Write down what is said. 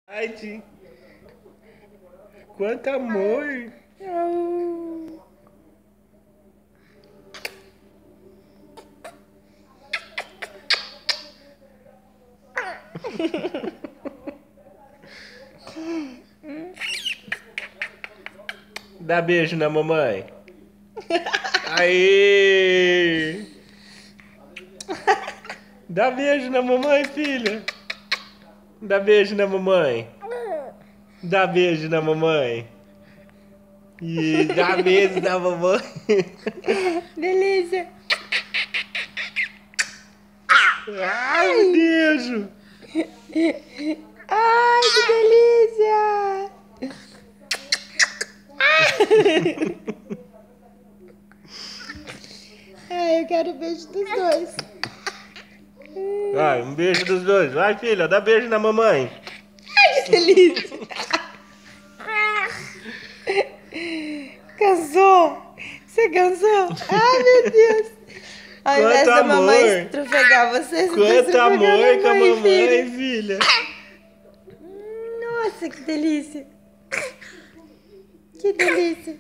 Ai, Tim. Quanto amor. Dá beijo na mamãe. Aê! Dá beijo na mamãe, filha. Dá beijo na mamãe. Dá beijo na mamãe. E dá beijo na mamãe. Delícia. Ai, meu Deus. Ai, que delícia. Ai, eu quero o beijo dos dois. Vai, um beijo dos dois. Vai, filha, dá beijo na mamãe. Ai, que delícia. Cansou? Você cansou? Ai, meu Deus. Ao invés Quanto da mamãe amor. estrufegar você, Quanto estrufegando amor com a mamãe, filho. filha. Nossa, que delícia. Que delícia.